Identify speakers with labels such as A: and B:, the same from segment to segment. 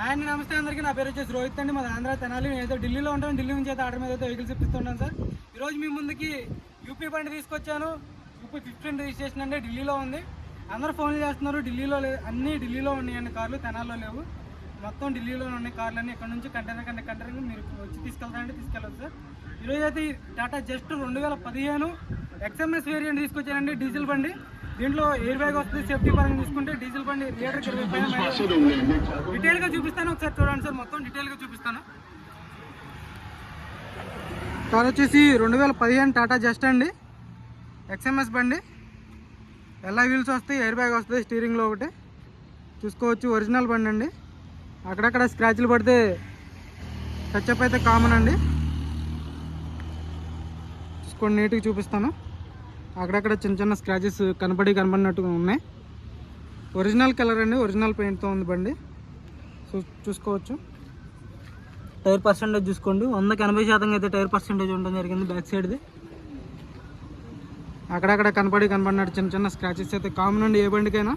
A: And నమస్తే అందరికీ. నా పేరు వచ్చేసి రోహిత్ అండి. మాది ఆంధ్ర తెనాలి. నేనైతే ఢిల్లీలో ఉంటాను. ఢిల్లీ నుంచి అయితే ఆర్డర్ మీద అయితే వెహికల్స్ ఇప్పిస్తున్నాను సార్. ఈరోజు మీ ముందుకి యూపీ బండి తీసుకొచ్చాను. యూపీ 15 రిజిస్ట్రేషన్ అంటే ఢిల్లీలో ఉంది. అందరూ ఫోన్లు చేస్తున్నారు. ఢిల్లీలో అన్నీ ఢిల్లీలో ఉన్నాయండి కార్లు, తెనాల్లో లేవు. మొత్తం ఢిల్లీలో ఉన్నాయి కార్లు అన్నీ. ఇక్కడ నుంచి కంటైనర్ మీరు వచ్చి తీసుకెళ్తారంటే తీసుకెళ్ళచ్చు సార్. ఈరోజు అయితే టాటా జస్ట్ 2015 XMS వేరియంట్ తీసుకొచ్చానండి. డీజిల్ బండి. దీంట్లో ఎయిర్ బ్యాగ్ వస్తుంది. సేఫ్టీ పరంగా తీసుకుంటే డీజిల్ బండి లీటర్కి 20 డీటెయిల్గా చూపిస్తాను. ఒకసారి చూడండి సార్, మొత్తం డీటెయిల్గా చూపిస్తాను. కార్ వచ్చేసి 2015 టాటా జస్ట్ అండి. XMS బండి. ఎలా వీల్స్ వస్తాయి, ఎయిర్ బ్యాగ్ వస్తుంది స్టీరింగ్లో ఒకటి చూసుకోవచ్చు. ఒరిజినల్ బండి అండి. అక్కడక్కడ స్క్రాచ్లు పడితే టచ్అప్ అయితే కామన్ అండి. చూసుకోండి, నీట్గా చూపిస్తాను. అక్కడక్కడ చిన్న చిన్న స్క్రాచెస్ కనపడినట్టుగా ఉన్నాయి. ఒరిజినల్ కలర్ అండి, ఒరిజినల్ పెయింట్తో ఉంది బండి. చూసుకోవచ్చు. టైర్ పర్సెంటేజ్ చూసుకోండి. 100% అయితే టైర్ పర్సెంటేజ్ ఉండడం జరిగింది బ్యాక్ సైడ్ది. అక్కడక్కడ కనపడినట్టు చిన్న చిన్న స్క్రాచెస్ అయితే కామన్ అండి. ఏ బండికైనా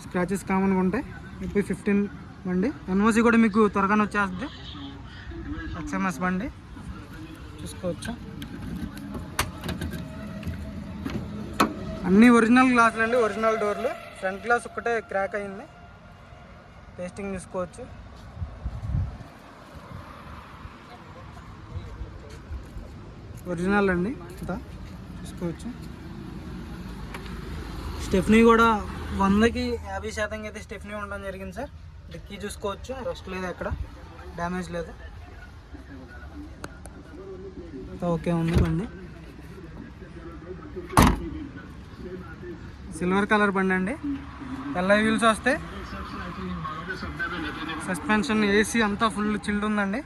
A: స్క్రాచెస్ కామన్గా ఉంటాయి. ఇప్పుడు 15 బండి. ఎన్ఓసి కూడా మీకు త్వరగానే వచ్చేస్తుంది. XMS బండి చూసుకోవచ్చు. అన్నీ ఒరిజినల్ గ్లాసులు అండి, ఒరిజినల్ డోర్లు. ఫ్రంట్ గ్లాస్ ఒక్కటే క్రాక్ అయింది. టేస్టింగ్ చూసుకోవచ్చు. ఒరిజినల్ అండి అంతా చూసుకోవచ్చు. స్టెఫ్నీ కూడా 100కి 50% అయితే స్టెఫ్నీ ఉండడం జరిగింది సార్. డిక్కీ చూసుకోవచ్చు. రస్ట్ లేదు, ఎక్కడ డ్యామేజ్ లేదు, ఓకే ఉంది బండి. సిల్వర్ కలర్ బండి అండి. ఎల్ఐ వీల్స్ వస్తాయి. సస్పెన్షన్, ఏసీ అంతా ఫుల్ చిల్డ్ ఉందండి.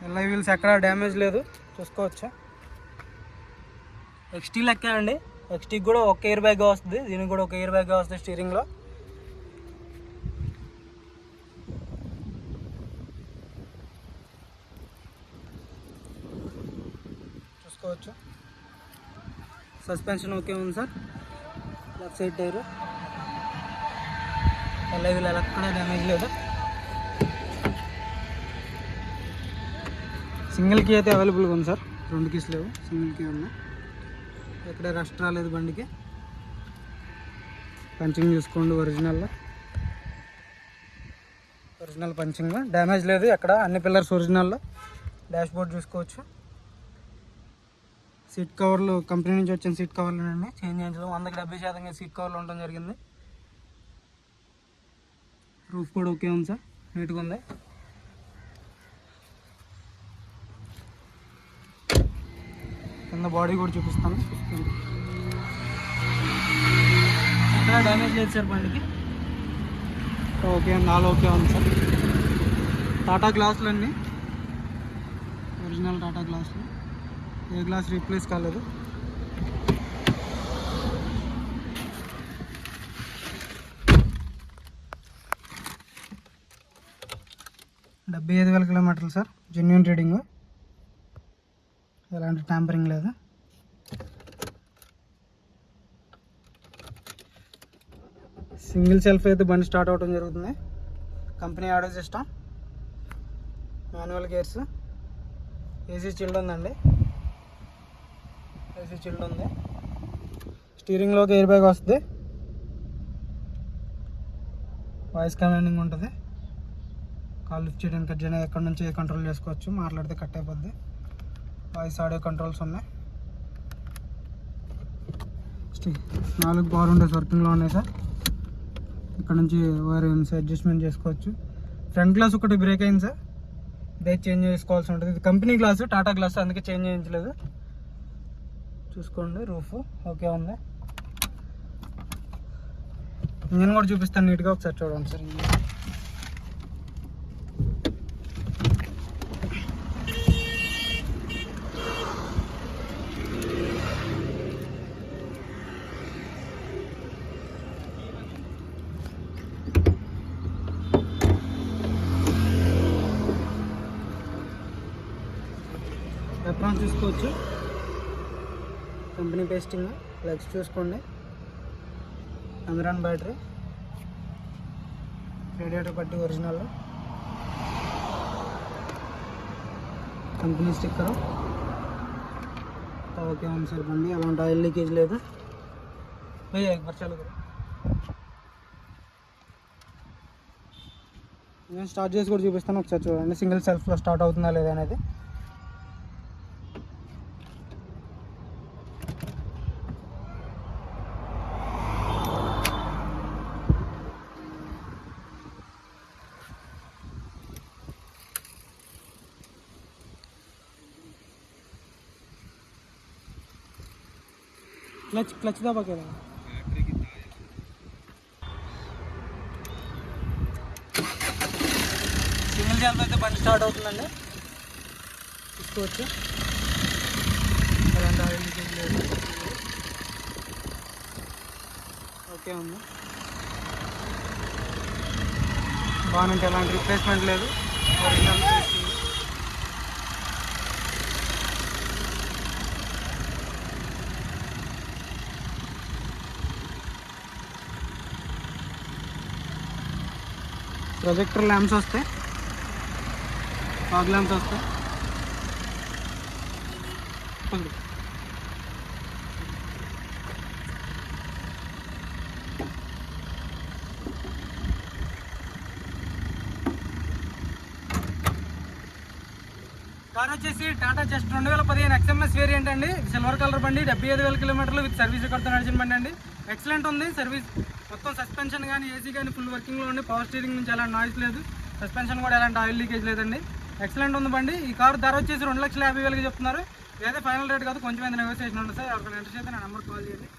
A: ఎల్ఐ వీల్స్ ఎక్కడ డ్యామేజ్ లేదు చూసుకోవచ్చు. XT లెక్క అండి. XTకి కూడా ఒక ఎయిర్ బ్యాగ్ వస్తుంది. దీనికి కూడా ఒక ఎయిర్ బ్యాగ్ వస్తుంది స్టీరింగ్లో. చూసుకోవచ్చు. సస్పెన్షన్ ఓకే ఉంది sir. Left side tyre alloy wheel ఎక్కడ డ్యామేజ్ లేదు. సింగిల్ కీ అయితే అవైలబుల్గా ఉంది సార్. 2 కీస్ లేవు, సింగిల్ కీ ఉన్నాయి. ఎక్కడ రస్ట్ రాలేదు బండికి. పంచింగ్ చూసుకోండి. ఒరిజినల్ పంచింగ్, డ్యామేజ్ లేదు ఎక్కడ. అన్ని పిల్లర్స్ ఒరిజినల్లో. డాష్ బోర్డ్ చూసుకోవచ్చు. సీట్ కవర్లు కంపెనీ నుంచి వచ్చిన సీట్ కవర్లు అండి. చేంజ్ చేయించడం 100కి 70% సీట్ కవర్లు ఉండడం జరిగింది. రూఫ్ కూడా ఓకే ఉంది సార్, నీట్గా ఉంది. కింద బాడీ కూడా చూపిస్తాను. ఎక్కడ డ్యామేజ్ లేదు సార్ బండికి. ఓకే అండి, ఆల్ ఓకే ఉంది సార్. టాటా గ్లాసులు అన్నీ ఒరిజినల్ టాటా గ్లాసులు. ఏ గ్లాస్ రీప్లేస్ కాలేదు. డెబ్బై 75,000 కిలోమీటర్లు సార్. జెన్యూన్ రీడింగ్, ఎలాంటి ట్యాంపరింగ్ లేదు. సింగిల్ సెల్ఫ్ అయితే బండి స్టార్ట్ అవడం జరుగుతుంది. Company audio system, manual gears, AC chilled ఉందండి. ఏసీ చిల్డ్ ఉంది. స్టీరింగ్లోకి ఎయిర్ బ్యాగ్ వస్తుంది. వాయిస్ కమాండింగ్ ఉంటుంది. కాల్ లిఫ్ట్ చేయడానికి, కట్ చేయడానికి ఎక్కడి నుంచి కంట్రోల్ చేసుకోవచ్చు. మాట్లాడితే కట్ అయిపోద్ది. వాయిస్ ఆడియో కంట్రోల్స్ ఉన్నాయి. 4 పవర్ విండోస్ వర్కింగ్లో ఉన్నాయి సార్. ఇక్కడ నుంచి వైర్స్ అడ్జస్ట్మెంట్ చేసుకోవచ్చు. ఫ్రంట్ గ్లాస్ ఒకటి బ్రేక్ అయింది సార్. ఇదే చేంజ్ చేసుకోవాల్సి ఉంటుంది. ఇది కంపెనీ గ్లాసు, టాటా గ్లాసు, అందుకే చేంజ్ చేయించలేదు. చూసుకోండి. రూఫ్ ఓకే ఉంది. ఇంజన్ కూడా చూపిస్తాను నీట్గా, ఒకసారి చూడండి సార్. ఎప్రాన్స్ చూసుకోవచ్చు. Company testing. లెగ్స్ చూసుకోండి. అమెరాన్ బ్యాటరీ. రేడియేటర్ పట్టి ఒరిజినల్, కంపెనీ స్టిక్కర్. ఓకే ఉంది సార్ బండి, అలాంటి ఆయిల్ లీకేజ్ లేదు. నేను స్టార్ట్ చేసి కూడా చూపిస్తాను, ఒకసారి చూడండి సింగిల్ సెల్ఫ్లో స్టార్ట్ అవుతుందా లేదా అనేది. క్లచ్ దబాకేదా సింగిల్ జాబ్ అయితే బండి స్టార్ట్ అవుతుందండి, చూసుకోవచ్చు. ఎలాంటి ఆయిల్ లీకేజ్ లేదు, ఓకే ఉంది. బాగానంటే ఎలాంటి రిప్లేస్మెంట్ లేదు, ఒరిజినల్. ప్రొజెక్టర్ ల్యాంప్స్ వస్తాయి, ఫాగ్ ల్యాంప్స్ వస్తాయి. కార్ వచ్చేసి టాటా జస్ట్ 2015 XMS వేరియంట్ అండి. సిల్వర్ కలర్ బండి, 75,000 కిలోమీటర్లు విత్ సర్వీస్ రికార్డ్తో నడిచిన బండి అండి. ఎక్సలెంట్ ఉంది సర్వీస్, మొత్తం సస్పెన్షన్ కానీ ఏసీ కానీ ఫుల్ వర్కింగ్లో ఉంది. పవర్ స్టీరింగ్ నుంచి ఎలాంటి నాయిస్ లేదు, సస్పెన్షన్ కూడా ఎలాంటి ఆయిల్ లీకేజ్ లేదండి. ఎక్సలెంట్ ఉంది బండి. ఈ కార్ ధర వచ్చేసి 2,50,000 చెప్తున్నారు. ఏదైతే ఫైనల్ రేట్ కాదు, కొంచెం ఏదైనా నెగోసియేషన్ ఉంటుంది సార్. ఎవరికైనా ఇంట్రెస్ట్ అయితే నా నెంబర్ కాల్ చేయండి.